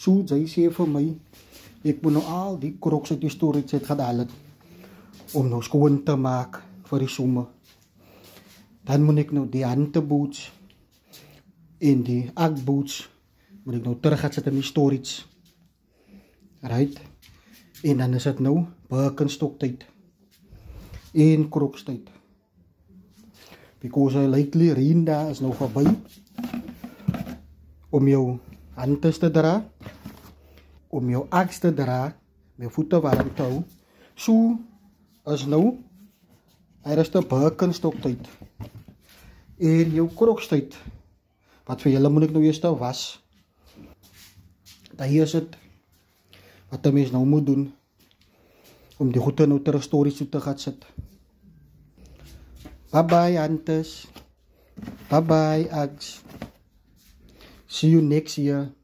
So sy sê vir my ek moet nou al die kroks uit die storage het gehaal het om nou skoon te maak vir die somme. Dan moet ek nou die handboots en die akboots moet ek nou terug gaan sit in die storage. Right? En dan is dit nou Birkenstock tyd en Crocs tyd. Because lately rain daar is nou verby om jou hande te dra, om jou aks te dra, my voete warm te hou. So is nou er is die Birkenstock tyd en jou Crocs tyd wat vir julle moet ek nou eers was. Daar is het wat die mens nou moet doen om die goede nou terug stories toe te gaan sit. Bye bye Antes. Bye bye Ags. See you next year.